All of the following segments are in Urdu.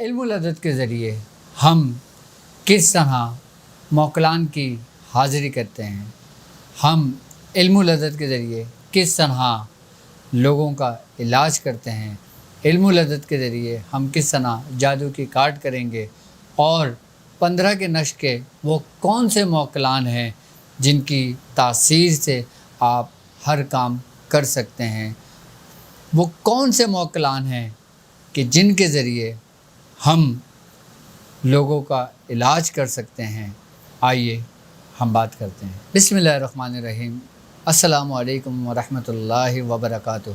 علم العدد کے ذریعے ہم کس طرح موکلان کی حاضری کرتے ہیں، ہم علم العدد کے ذریعے کس طرح لوگوں کا علاج کرتے ہیں، علم العدد کے ذریعے ہم کس طرح جادو کی کارڈ کریں گے، اور 15 کے نقش کے وہ کون سے موکلان ہیں جن کی تاثیر سے آپ ہر کام کر سکتے ہیں، وہ کون سے موکلان ہیں کہ جن کے ذریعے ہم لوگوں کا علاج کر سکتے ہیں۔ آئیے ہم بات کرتے ہیں۔ بسم اللہ الرحمن الرحیم۔ السلام علیکم ورحمۃ اللہ وبرکاتہ۔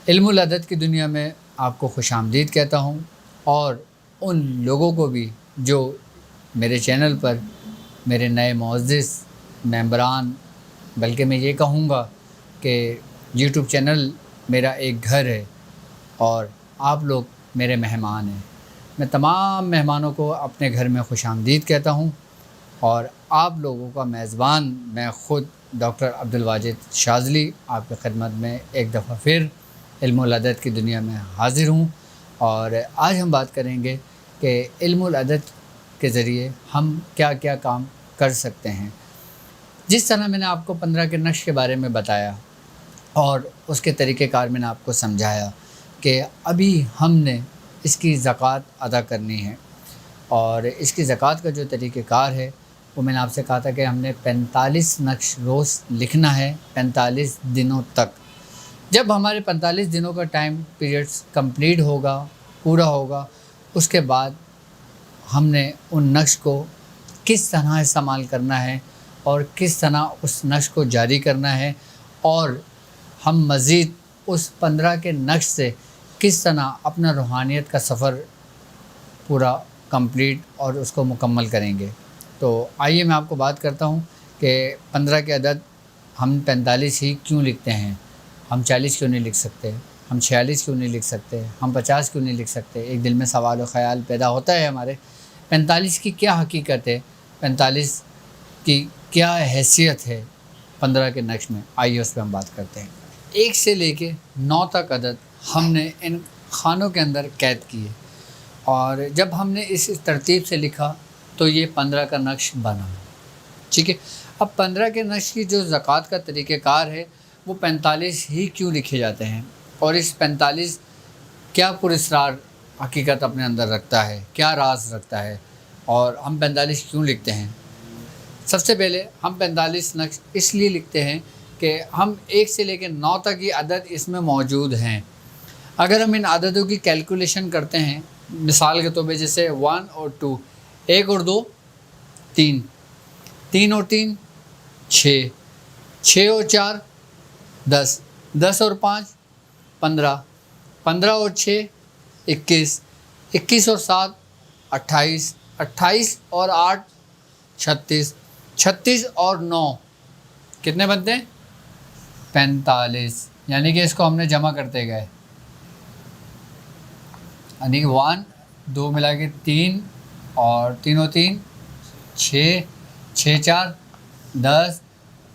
علم العدد کی دنیا میں آپ کو خوش آمدید کہتا ہوں، اور ان لوگوں کو بھی جو میرے چینل پر میرے نئے معزز ممبران، بلکہ میں یہ کہوں گا کہ یوٹیوب چینل میرا ایک گھر ہے اور آپ لوگ میرے مہمان ہیں۔ میں تمام مہمانوں کو اپنے گھر میں خوش آمدید کہتا ہوں، اور آپ لوگوں کا میزبان میں خود ڈاکٹر عبدالواجد شاذلی آپ کی خدمت میں ایک دفعہ پھر علم العدد کی دنیا میں حاضر ہوں۔ اور آج ہم بات کریں گے کہ علم العدد کے ذریعے ہم کیا کیا کام کر سکتے ہیں۔ جس طرح میں نے آپ کو 15 کے نقش کے بارے میں بتایا اور اس کے طریقہ کار میں نے آپ کو سمجھایا کہ ابھی ہم نے اس کی زکوٰۃ ادا کرنی ہے، اور اس کی زکوٰۃ کا جو طریقہ کار ہے وہ میں نے آپ سے کہا تھا کہ ہم نے 45 نقش روز لکھنا ہے 45 دنوں تک۔ جب ہمارے 45 دنوں کا ٹائم پیریڈز کمپلیٹ ہوگا، پورا ہوگا، اس کے بعد ہم نے ان نقش کو کس طرح استعمال کرنا ہے اور کس طرح اس نقش کو جاری کرنا ہے، اور ہم مزید اس 15 کے نقش سے کس طرح اپنا روحانیت کا سفر پورا کمپلیٹ اور اس کو مکمل کریں گے۔ تو آئیے میں آپ کو بات کرتا ہوں کہ 15 کے عدد ہم 45 ہی کیوں لکھتے ہیں۔ ہم 40 کیوں نہیں لکھ سکتے، ہم 46 کیوں نہیں لکھ سکتے، ہم 50 کیوں نہیں لکھ سکتے۔ ایک دل میں سوال و خیال پیدا ہوتا ہے ہمارے، 45 کی کیا حقیقت ہے، 45 کی کیا حیثیت ہے 15 کے نقش میں۔ آئیے اس پہ ہم بات کرتے ہیں۔ 1 سے لے کے 9 تک عدد ہم نے ان خانوں کے اندر قید کیے، اور جب ہم نے اس ترتیب سے لکھا تو یہ 15 کا نقش بنا۔ ٹھیک ہے، اب 15 کے نقش کی جو زکوٰۃ کا طریقہ کار ہے وہ 45 ہی کیوں لکھے جاتے ہیں، اور اس 45 کیا پراسرار حقیقت اپنے اندر رکھتا ہے، کیا راز رکھتا ہے، اور ہم 45 کیوں لکھتے ہیں۔ سب سے پہلے ہم 45 نقش اس لیے لکھتے ہیں کہ ہم 1 سے لے کے 9 تک یہ عدد اس میں موجود ہیں۔ اگر ہم ان عددوں کی کیلکولیشن کرتے ہیں، مثال کے طور پہ جیسے 1 اور 2، 1 اور 2 3، 3 اور 3 6، 6 اور 4 10، 10 اور 5 15، 15 اور 6 21، 21 اور 7 28، 28 اور 8 36، 36 اور 9 کتنے بنتے ہیں 45۔ یعنی کہ اس کو ہم نے جمع کرتے گئے، یعنی کہ 1 2 ملا کے 3 اور 3 اور 3 6، 6 4 10،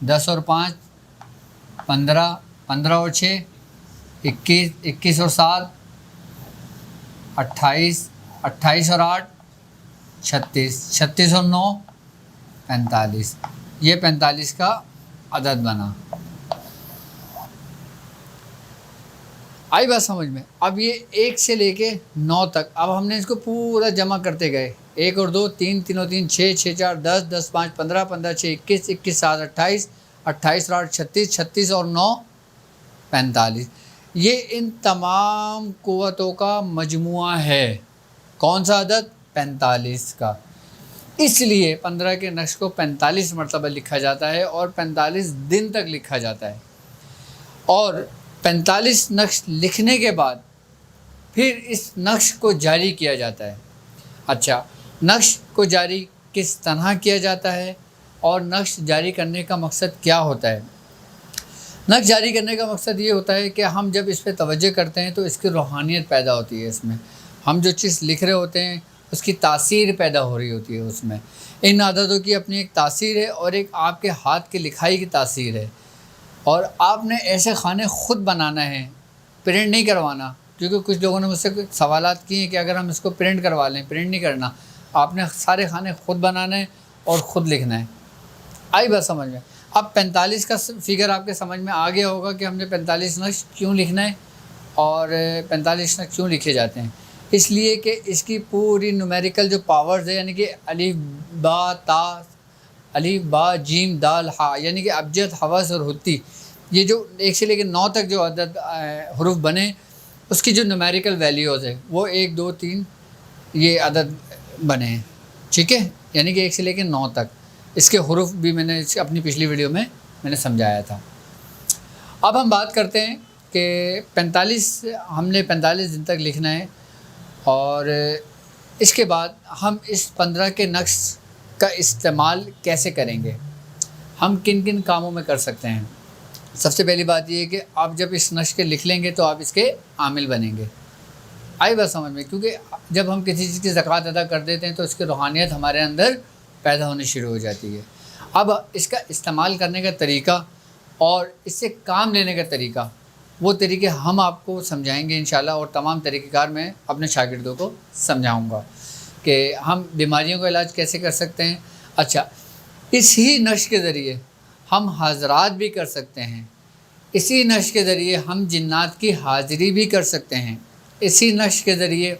10 اور 5 15، 15 اور 6 21، 21 اور 7 28، 28 اور 8 36، 36 اور 9 45۔ یہ 45 کا عدد بنا۔ آئی بات سمجھ میں؟ اب یہ 1 سے لے کے 9 تک، اب ہم نے اس کو پورا جمع کرتے گئے، 1 اور 2 3، 3 اور 3 6، 6 4 10، 10 5 15، 15 6 21، 21 7 28، 28 اور 8 36، 36 اور 9 45۔ یہ ان تمام قوتوں کا مجموعہ ہے۔ کون سا عدد؟ 45 کا۔ اس لیے 15 کے نقش کو 45 مرتبہ لکھا جاتا ہے اور 45 دن تک لکھا جاتا ہے، اور 45 نقش لکھنے کے بعد پھر اس نقش کو جاری کیا جاتا ہے۔ اچھا، نقش کو جاری کس طرح کیا جاتا ہے، اور نقش جاری کرنے کا مقصد کیا ہوتا ہے؟ نقش جاری کرنے کا مقصد یہ ہوتا ہے کہ ہم جب اس پہ توجہ کرتے ہیں تو اس کی روحانیت پیدا ہوتی ہے۔ اس میں ہم جو چیز لکھ رہے ہوتے ہیں اس کی تاثیر پیدا ہو رہی ہوتی ہے۔ اس میں ان عددوں کی اپنی ایک تاثیر ہے، اور ایک آپ کے ہاتھ کی لکھائی کی تاثیر ہے، اور آپ نے ایسے خانے خود بنانا ہے، پرنٹ نہیں کروانا۔ کیونکہ کچھ لوگوں نے مجھ سے سوالات کیے ہیں کہ اگر ہم اس کو پرنٹ کروا لیں، پرنٹ نہیں کرنا، آپ نے سارے کھانے خود بنانا ہے اور خود لکھنا ہے۔ آئی بات سمجھ میں؟ اب 45 کا فگر آپ کے سمجھ میں آ گیا ہوگا کہ ہم نے 45 نقش کیوں لکھنا ہے اور 45 نقش کیوں لکھے جاتے ہیں۔ اس لیے کہ اس کی پوری نومیریکل جو پاورز ہے، یعنی کہ الف با تا، الف با جیم دال ہا، یعنی کہ ابجد حوض اور ہتی، یہ جو 1 سے لے کے 9 تک جو عدد حروف بنے، اس کی جو نومیریکل ویلیوز ہے وہ 1 2 3 یہ عدد بنے ہیں، ٹھیک ہے، یعنی کہ 1 سے لے کے 9 تک۔ اس کے حروف بھی میں نے اپنی پچھلی ویڈیو میں نے سمجھایا تھا۔ اب ہم بات کرتے ہیں کہ 45 ہم نے 45 دن تک لکھنا ہے، اور اس کے بعد ہم اس 15 کے نقش کا استعمال کیسے کریں گے، ہم کن کن کاموں میں کر سکتے ہیں۔ سب سے پہلی بات یہ ہے کہ آپ جب اس نقش کے لکھ لیں گے تو آپ اس کے عامل بنیں گے۔ آئی بات سمجھ میں؟ کیونکہ جب ہم کسی چیز کی زکوٰۃ ادا کر دیتے ہیں تو اس کی روحانیت ہمارے اندر پیدا ہونی شروع ہو جاتی ہے۔ اب اس کا استعمال کرنے کا طریقہ اور اس سے کام لینے کا طریقہ، وہ طریقے ہم آپ کو سمجھائیں گے انشاءاللہ، اور تمام طریقہ کار میں اپنے شاگردوں کو سمجھاؤں گا کہ ہم بیماریوں کا علاج کیسے کر سکتے ہیں۔ اچھا، اسی نقش کے ذریعے ہم حاضرات بھی کر سکتے ہیں، اسی نقش کے ذریعے ہم جنات کی حاضری بھی کر سکتے ہیں، اسی نقش کے ذریعے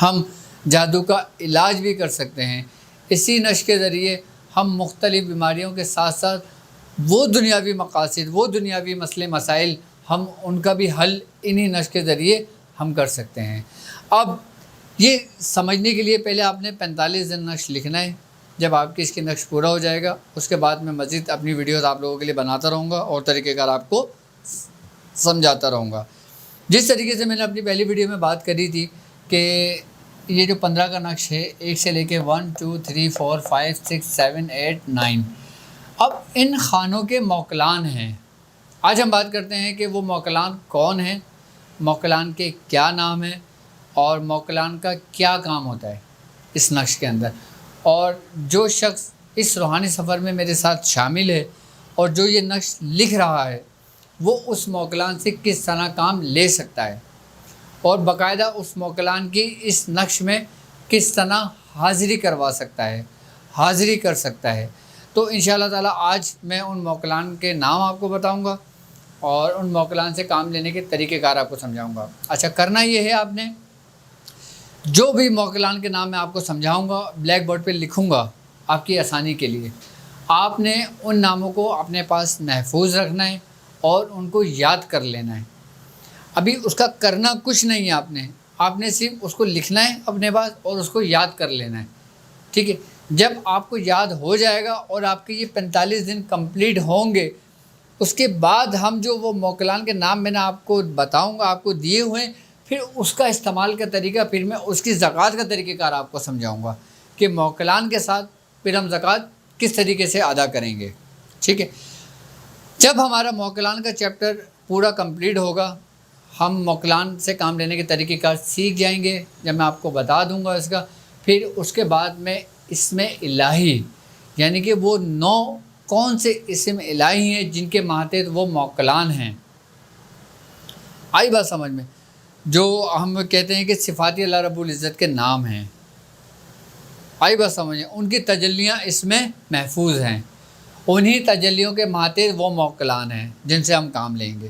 ہم جادو کا علاج بھی کر سکتے ہیں، اسی نقش کے ذریعے ہم مختلف بیماریوں کے ساتھ ساتھ وہ دنیاوی مقاصد، وہ دنیاوی مسئلے مسائل، ہم ان کا بھی حل انہی نقش کے ذریعے ہم کر سکتے ہیں۔ اب یہ سمجھنے کے لیے پہلے آپ نے 45 دن نقش لکھنا ہے۔ جب آپ کی اس کی نقش پورا ہو جائے گا، اس کے بعد میں مزید اپنی ویڈیوز آپ لوگوں کے لیے بناتا رہوں گا اور طریقہ کار آپ کو سمجھاتا رہوں گا۔ جس طریقے سے میں نے اپنی پہلی ویڈیو میں بات کری تھی کہ یہ جو 15 کا نقش ہے، 1 سے لے کے 1 2 3 4 5 6 7 8 9، اب ان خانوں کے موکلان ہیں۔ آج ہم بات کرتے ہیں کہ وہ موکلان کون ہیں، موکلان کے کیا نام ہیں، اور موکلان کا کیا کام ہوتا ہے اس نقش کے اندر، اور جو شخص اس روحانی سفر میں میرے ساتھ شامل ہے اور جو یہ نقش لکھ رہا ہے، وہ اس موکلان سے کس طرح کام لے سکتا ہے، اور باقاعدہ اس موکلان کی اس نقش میں کس طرح حاضری کروا سکتا ہے، حاضری کر سکتا ہے۔ تو انشاءاللہ تعالی آج میں ان موکلان کے نام آپ کو بتاؤں گا اور ان موکلان سے کام لینے کے طریقہ کار آپ کو سمجھاؤں گا۔ اچھا، کرنا یہ ہے، آپ نے جو بھی موکلان کے نام میں آپ کو سمجھاؤں گا بلیک بورڈ پہ لکھوں گا آپ کی آسانی کے لیے، آپ نے ان ناموں کو اپنے پاس محفوظ رکھنا ہے اور ان کو یاد کر لینا ہے۔ ابھی اس کا کرنا کچھ نہیں ہے، آپ نے صرف اس کو لکھنا ہے اپنے پاس اور اس کو یاد کر لینا ہے، ٹھیک ہے۔ جب آپ کو یاد ہو جائے گا اور آپ کے یہ 45 دن کمپلیٹ ہوں گے، اس کے بعد ہم جو وہ موکلان کے نام میں نے آپ کو بتاؤں گا، آپ کو دیے ہوئے ہیں، پھر اس کا استعمال کا طریقہ، پھر میں اس کی زکوٰۃ کا طریقہ کار آپ کو سمجھاؤں گا کہ موکلان کے ساتھ پھر ہم زکوٰۃ کس طریقے سے ادا کریں گے، ٹھیک ہے۔ جب ہمارا موکلان کا چیپٹر پورا کمپلیٹ ہوگا، ہم موکلان سے کام لینے کے طریقہ کار سیکھ جائیں گے، جب میں آپ کو بتا دوں گا اس کا، پھر اس کے بعد میں اسم الہی، یعنی کہ وہ 9 کون سے اسم الہی ہیں جن کے ماتحت وہ موکلان ہیں۔ آئی بات سمجھ میں؟ جو ہم کہتے ہیں کہ صفاتی اللہ رب العزت کے نام ہیں، آئی بات سمجھ میں؟ ان کی تجلیاں اس میں محفوظ ہیں، انہی تجلیوں کے ماتحت وہ موکلان ہیں جن سے ہم کام لیں گے۔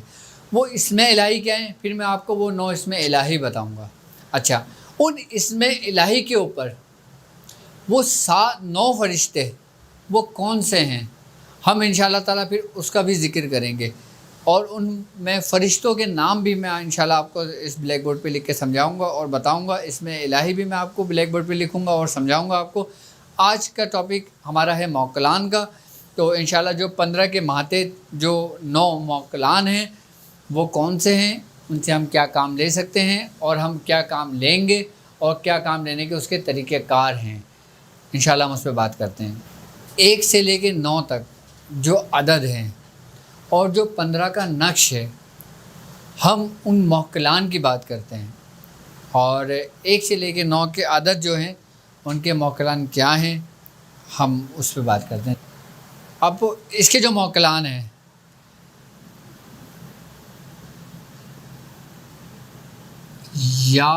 وہ اسم الہی کیا ہیں، پھر میں آپ کو وہ 9 اسم الہی بتاؤں گا۔ اچھا، ان اسم الہی کے اوپر وہ 9 فرشتے وہ کون سے ہیں، ہم انشاءاللہ تعالیٰ پھر اس کا بھی ذکر کریں گے، اور ان میں فرشتوں کے نام بھی میں انشاءاللہ آپ کو اس بلیک بورڈ پہ لکھ کے سمجھاؤں گا اور بتاؤں گا۔ اس میں الہی بھی میں آپ کو بلیک بورڈ پہ لکھوں گا اور سمجھاؤں گا آپ کو۔ آج کا ٹاپک ہمارا ہے موکلان کا، تو انشاءاللہ جو 15 کے ماتحت جو 9 موکلان ہیں وہ کون سے ہیں، ان سے ہم کیا کام لے سکتے ہیں، اور ہم کیا کام لیں گے، اور کیا کام لینے کے اس کے طریقہ کار ہیں، انشاءاللہ ہم اس پہ بات کرتے ہیں۔ 1 سے لے کے 9 تک جو عدد ہیں اور جو 15 کا نقش ہے، ہم ان موکلان کی بات کرتے ہیں، اور 1 سے لے کے 9 کے عدد جو ہیں ان کے موکلان کیا ہیں، ہم اس پہ بات کرتے ہیں۔ اب اس کے جو موکلان ہیں، یا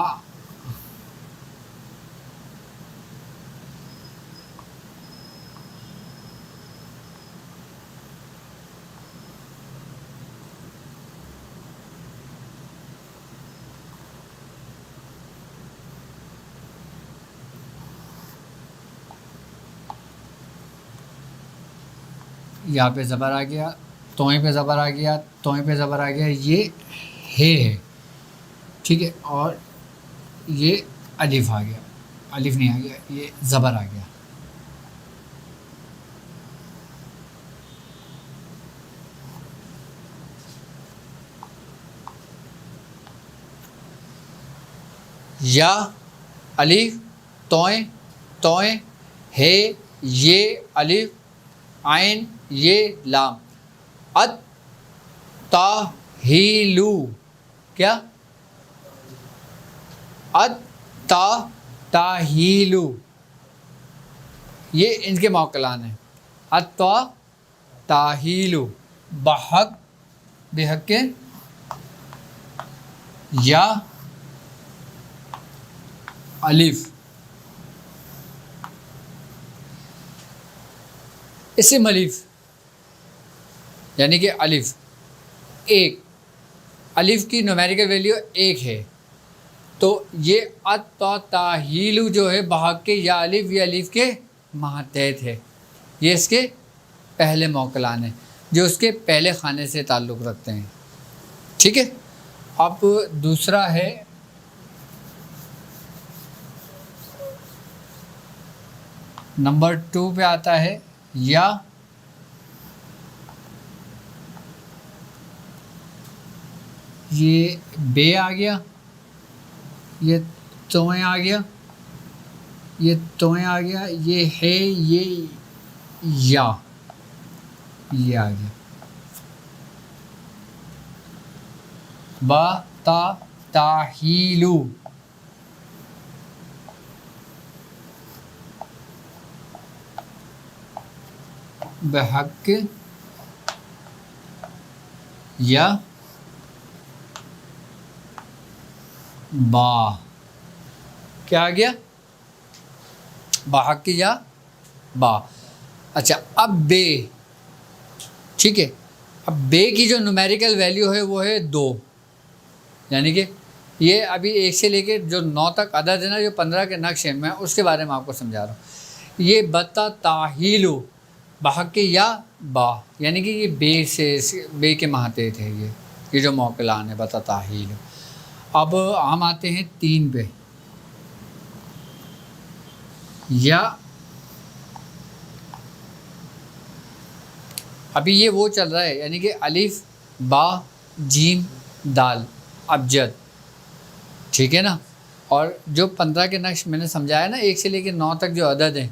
یہاں پہ زبر آ گیا، توئیں پہ زبر آ گیا، توئیں پہ زبر آ گیا، یہ ہے ٹھیک ہے، اور یہ الف آ گیا، الف نہیں آ گیا، یہ زبر آ گیا. یا الف توئیں، توئیں ہے یہ الف عین یہ لام. ات تا ہی لو، کیا ات تا تاہیلو، یہ ان کے موکلان ہیں. ات تا تاہیلو بحق، بحق کے یا الف، اسم الف یعنی کہ الف ایک، الف کی نومیریکل ویلیو ایک ہے، تو یہ ات تا تاہیلو جو ہے بحق کے یا الف، یہ الف کے ماتحت ہے. یہ اس کے پہلے موکلان ہیں جو اس کے پہلے خانے سے تعلق رکھتے ہیں. ٹھیک ہے. اب دوسرا ہے نمبر 2 پہ آتا ہے یا یہ بے آ گیا، یہ توئیں آ گیا، یہ توئیں آ گیا، یہ ہے یہ یا، یہ آ گیا. با تا تاہیلو، بحق یا با، کیا آ گیا بحق یا با. اچھا اب بے، ٹھیک ہے. اب بے کی جو نومیریکل ویلیو ہے وہ ہے 2، یعنی کہ یہ ابھی 1 سے لے کے جو 9 تک عدد ہے نا، جو 15 کے نقش ہیں، میں اس کے بارے میں آپ کو سمجھا رہا ہوں. یہ بتا تاہیلو بحق یا با، یعنی کہ یہ بے سے، بے کے ماتحت ہے یہ جو موکلان ہے بتا تاہیلو. اب ہم آتے ہیں 3 پہ، یا ابھی یہ وہ چل رہا ہے، یعنی کہ الف با جیم دال ابجد، ٹھیک ہے نا. اور جو 15 کے نقش میں نے سمجھایا نا 1 سے لے کے 9 تک جو عدد ہیں،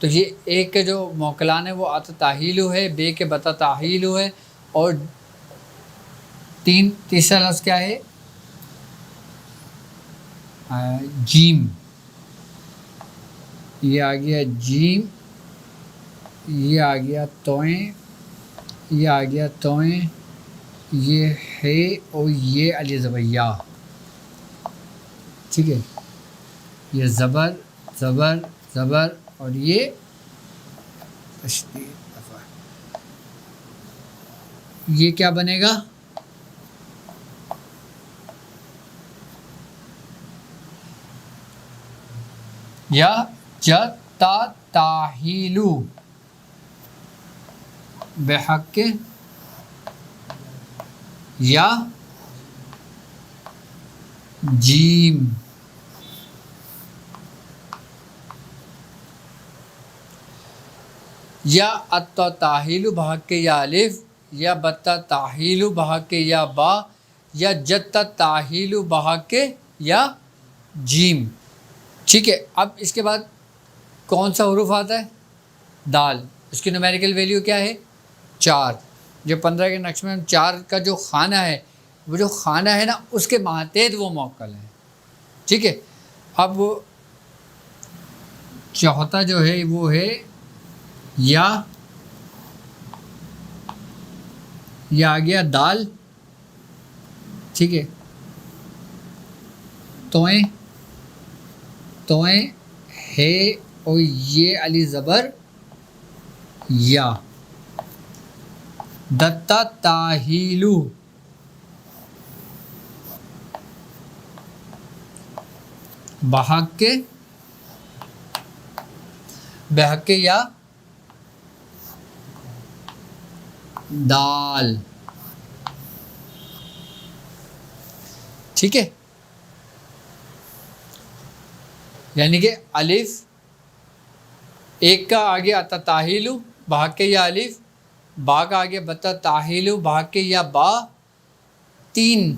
تو یہ ایک کے جو موکلان ہے وہ ات تاہیلو ہے، بے کے بتا تاہیلو ہے، اور تیسرا لفظ کیا ہے جیم، یہ آ گیا جیم، یہ آ گیا توئیں، یہ آ گیا توئیں، یہ ہے اور یہ علی زبیا، ٹھیک ہے. یہ زبر زبر زبر اور یہ تشدید، یہ کیا بنے گا یا جتا تاہیلو بحق یا جیم. یا ات تاہیلو بحق یا الف، یا بتا تاہیلو بحق یا با، یا جتا تاہیلو بحق یا جیم. ٹھیک ہے. اب اس کے بعد کون سا حروف آتا ہے دال، اس کی نومیریکل ویلیو کیا ہے 4. جو 15 کے نقش میں 4 کا جو خانہ ہے، وہ جو خانہ ہے نا اس کے ماتحت وہ موکل ہے. ٹھیک ہے. اب چوتھا جو ہے وہ ہے یا، یہ آ گیا دال، ٹھیک ہے. توئیں توئیں ہے اور یہ علی زبر یا. دتا تاہیلو بحق بحق یا دال. ٹھیک ہے، یعنی کہ الف ایک کا آگے آتا تاہیلو بحق یا الف، با کا آگے بتا تاہیلو بحق یا با، تین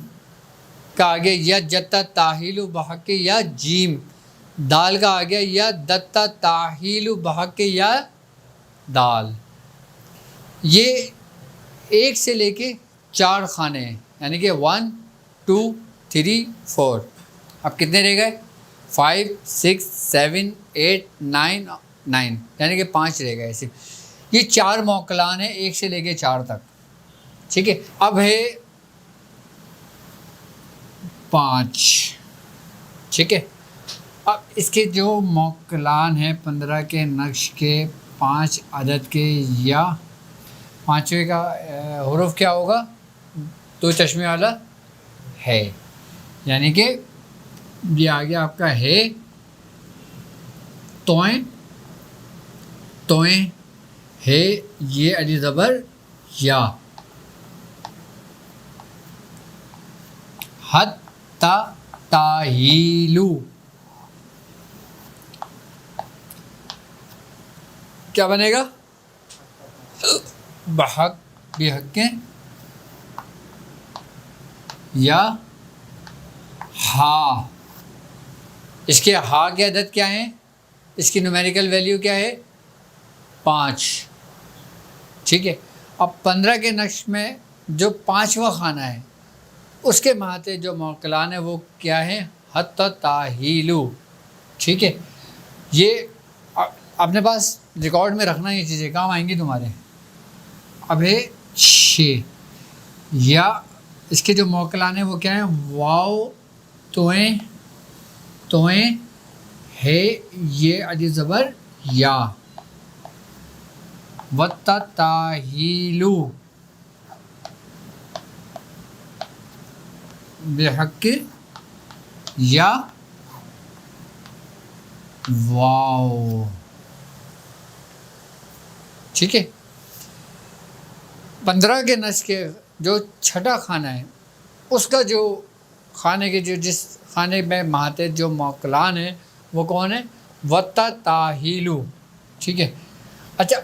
کا آگے یا جتا تاہیلو بحق یا جیم، دال کا آگے یا دتا تاہیلو بحق یا دال. یہ ایک سے لے کے 4 خانے ہیں، یعنی کہ 1 2 3 4. اب کتنے رہ گئے؟ 5 6 7 8 9 9، یعنی کہ 5 رہ گئے صرف. یہ 4 موکلان ہیں 1 سے لے کے 4 تک. ٹھیک ہے، اب ہے 5. ٹھیک ہے، اب اس کے جو موکلان ہیں 15 کے نقش کے 5 عدد کے، یا 5ویں کا حرف کیا ہوگا؟ 2 چشمے والا ہے، یعنی کہ یہ آگے آپ کا ہے توئیں توئیں ہے یہ علی زبر یا. حتی تاہیلو کیا بنے گا؟ بحق بحق یا ہا. اس کے ہا کے عدد کیا ہیں؟ اس کی نومیریکل ویلیو کیا ہے؟ 5. ٹھیک ہے، اب 15 کے نقش میں جو 5واں خانہ ہے اس کے مہاتے جو موکلان ہیں وہ کیا ہیں؟ حتی تاہیلو. ٹھیک ہے، یہ اپنے پاس ریکارڈ میں رکھنا، یہ چیزیں کام آئیں گی تمہارے. اب ہے 6، یا اس کے جو موکلان ہیں وہ کیا ہیں؟ واو توئیں توئیں ہے یہ علی زبر یا. وتا تاہیلو بحق یا واو. ٹھیک ہے، 15 کے نص کے جو چھٹا خانہ ہے اس کا جو خانے کے جو جس خانے میں مہاتے جو موکلان ہیں وہ کون ہے؟ وتا تاہیلو. ٹھیک ہے، اچھا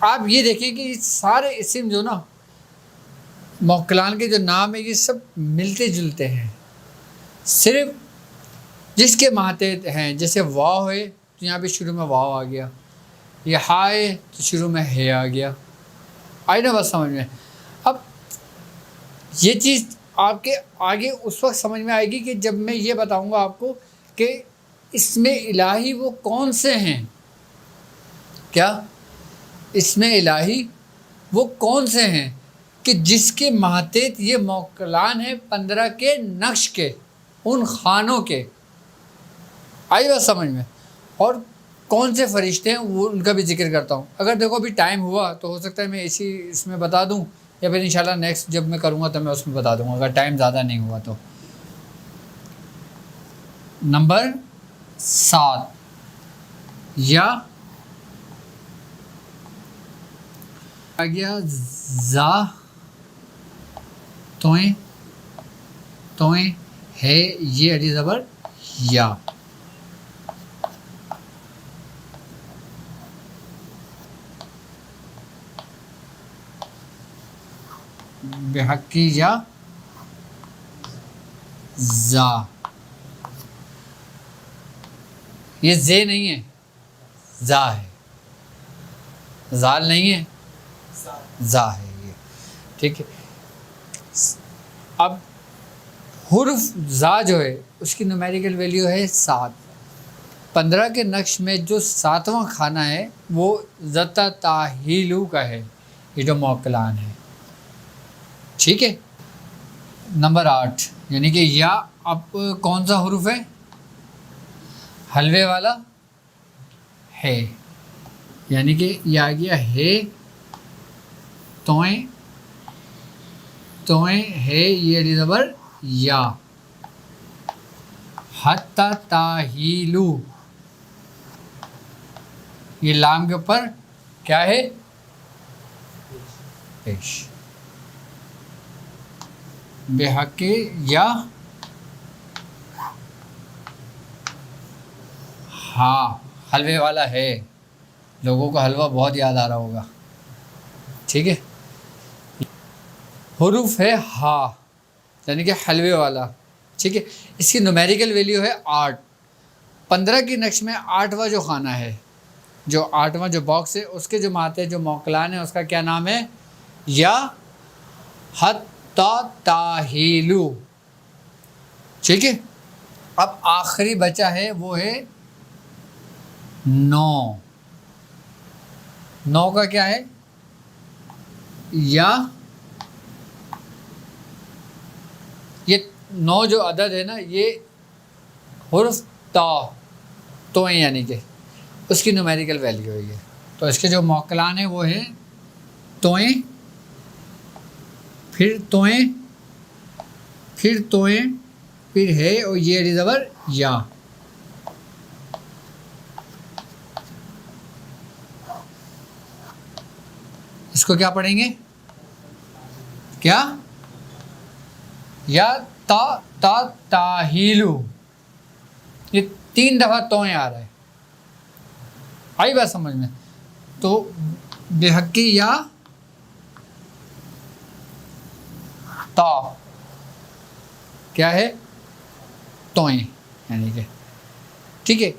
آپ یہ دیکھیں کہ سارے اسم جو نا موکلان کے جو نام ہیں یہ سب ملتے جلتے ہیں، صرف جس کے مہاتے ہیں. جیسے واو ہے تو یہاں پہ شروع میں واو آ گیا، یہ ہا ہے تو شروع میں ہے آ گیا. آئی نا بات سمجھ میں؟ اب یہ چیز آپ کے آگے اس وقت سمجھ میں آئے گی کہ جب میں یہ بتاؤں گا آپ کو کہ اسم الہی وہ کون سے ہیں. کیا اسم الہی وہ کون سے ہیں کہ جس کے مہاتیت یہ موکلان ہیں 15 کے نقش کے، ان خانوں کے. آئی بات سمجھ میں؟ اور کون سے فرشتے ہیں وہ ان کا بھی ذکر کرتا ہوں. اگر دیکھو ابھی ٹائم ہوا تو ہو سکتا ہے میں اس میں بتا دوں، یا پھر انشاءاللہ نیکسٹ جب میں کروں گا تو میں اس میں بتا دوں گا، اگر ٹائم زیادہ نہیں ہوا تو. نمبر 7 یا آ گیا زا توئیں توئیں ہے یہ علی زبر یا. بحقی یا زا. یہ زے نہیں ہے، زا ہے، زال نہیں ہے، زا ہے یہ. ٹھیک ہے، اب حرف زا جو ہے اس کی نومیریکل ویلیو ہے 7. 15 کے نقش میں جو 7واں خانہ ہے وہ زتا تاہیلو کا ہے، یہ جو موکلان ہے. ٹھیک ہے، نمبر 8 یعنی کہ یا اب کون سا حرف ہے؟ حلوے والا ہے، یعنی کہ یہ آ گیا ہے توئیں، توئیں ہے یہ زبر یا، حتی تاہیلو یہ لام کے اوپر کیا ہے پیش، بے حق یا ہاں حلوے والا ہے، لوگوں کو حلوہ بہت یاد آ رہا ہوگا، ٹھیک ہے۔ حروف ہے ہا یعنی کہ حلوے والا، ٹھیک ہے۔ اس کی نومیریکل ویلیو ہے 8، 15 کی نقش میں 8واں جو خانہ ہے، جو 8واں جو باکس ہے، اس کے جو ماتے جو موکلان ہے اس کا کیا نام ہے، یا حتی تاہیلو، ٹھیک ہے۔ اب آخری بچا ہے وہ ہے 9، 9 کا کیا ہے، یا یہ 9 جو عدد ہے نا یہ حرف تا توئیں یعنی کہ اس کی نومیریکل ویلیو ہے یہ، تو اس کے جو موکلان ہیں وہ ہے توئیں، پھر توئیں، پھر توئیں، پھر ہے اور یہ علی زبر یا، اس کو کیا پڑھیں گے، کیا، یا تا تا تاہیلو، یہ 3 دفعہ توئیں آ رہا ہے، آئی بات سمجھ میں، تو بے حقی یا تا کیا ہے توئیں یعنی کہ، ٹھیک ہے۔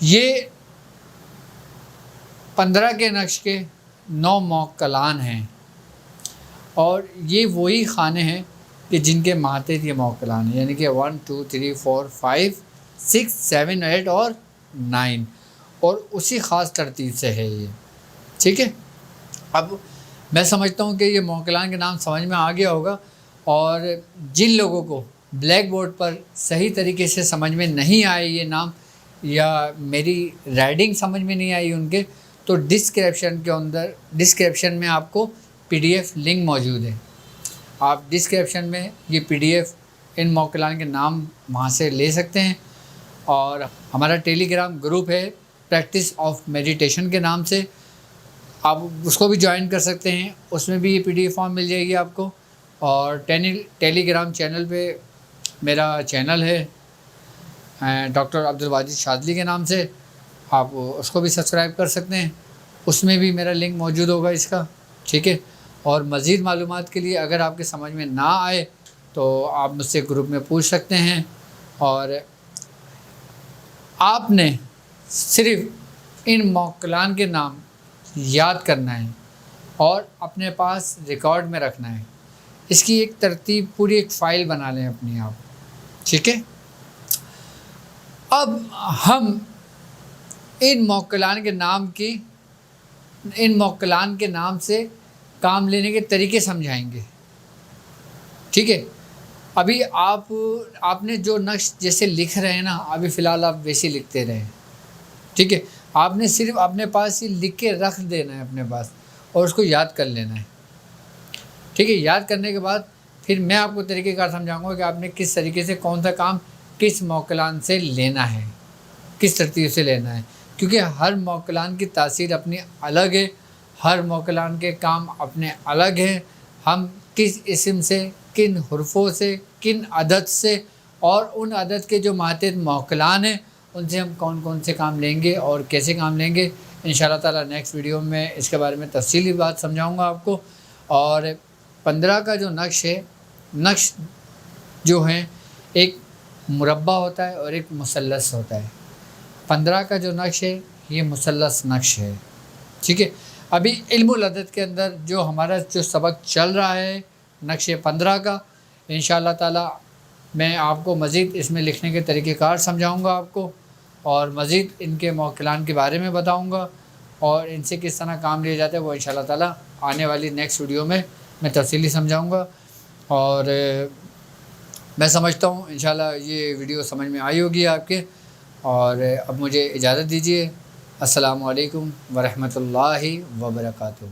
یہ 15 کے نقش کے 9 موکلان ہیں، اور یہ وہی خانے ہیں کہ جن کے ماتحت یہ موکلان ہیں، یعنی کہ 1 2 3 4 5 6 7 8 اور 9، اور اسی خاص ترتیب سے ہے یہ، ٹھیک ہے۔ اب میں سمجھتا ہوں کہ یہ موکلان کے نام سمجھ میں آ گیا ہوگا، اور جن لوگوں کو بلیک بورڈ پر صحیح طریقے سے سمجھ میں نہیں آئے یہ نام، یا میری رائڈنگ سمجھ میں نہیں آئی ان کے، تو ڈسکرپشن کے اندر، ڈسکرپشن میں آپ کو PDF لنک موجود ہے، آپ ڈسکرپشن میں یہ PDF ان موکلان کے نام وہاں سے لے سکتے ہیں، اور ہمارا ٹیلی گرام گروپ ہے پریکٹس آف میڈیٹیشن کے نام سے، آپ اس کو بھی جوائن کر سکتے ہیں، اس میں بھی یہ PDF فارم مل جائے گی آپ کو، اور ٹیلی گرام چینل پہ میرا چینل ہے ڈاکٹر عبدالواجد شاذلی کے نام سے، آپ اس کو بھی سبسکرائب کر سکتے ہیں، اس میں بھی میرا لنک موجود ہوگا اس کا، ٹھیک ہے۔ اور مزید معلومات کے لیے اگر آپ کے سمجھ میں نہ آئے تو آپ مجھ سے گروپ میں پوچھ سکتے ہیں، اور آپ نے صرف ان موکلان کے نام یاد کرنا ہے اور اپنے پاس ریکارڈ میں رکھنا ہے، اس کی ایک ترتیب پوری ایک فائل بنا لیں اپنی آپ، ٹھیک ہے۔ اب ہم ان موکلان کے نام سے کام لینے کے طریقے سمجھائیں گے، ٹھیک ہے۔ ابھی آپ نے جو نقش جیسے لکھ رہے ہیں نا، ابھی فی الحال آپ ویسے لکھتے رہیں، ٹھیک ہے۔ آپ نے صرف اپنے پاس ہی لکھ کے رکھ دینا ہے اپنے پاس، اور اس کو یاد کر لینا ہے، ٹھیک ہے۔ یاد کرنے کے بعد پھر میں آپ کو طریقہ کار سمجھاؤں گا کہ آپ نے کس طریقے سے کون سا کام کس موکلان سے لینا ہے، کس ترتیب سے لینا ہے، کیونکہ ہر موکلان کی تاثیر اپنی الگ ہے، ہر موکلان کے کام اپنے الگ ہیں، ہم کس اسم سے، کن حرفوں سے، کن عدد سے، اور ان عدد کے جو ماتحت موکلان ہیں ان سے ہم کون کون سے کام لیں گے اور کیسے کام لیں گے، انشاءاللہ تعالی نیکسٹ ویڈیو میں اس کے بارے میں تفصیلی بات سمجھاؤں گا آپ کو۔ اور 15 کا جو نقش ہے، نقش جو ہیں ایک مربع ہوتا ہے اور ایک مثلث ہوتا ہے، 15 کا جو نقش ہے یہ مثلث نقش ہے، ٹھیک ہے۔ ابھی علم العدد کے اندر جو ہمارا جو سبق چل رہا ہے نقش 15 کا، انشاءاللہ تعالی میں آپ کو مزید اس میں لکھنے کے طریقہ کار سمجھاؤں گا آپ کو، اور مزید ان کے موکلان کے بارے میں بتاؤں گا، اور ان سے کس طرح کام لیا جاتا ہے وہ انشاءاللہ تعالی آنے والی نیکسٹ ویڈیو میں تفصیلی سمجھاؤں گا۔ اور میں سمجھتا ہوں انشاءاللہ یہ ویڈیو سمجھ میں آئی ہوگی آپ کے، اور اب مجھے اجازت دیجیے۔ السلام علیکم ورحمۃ اللہ وبرکاتہ۔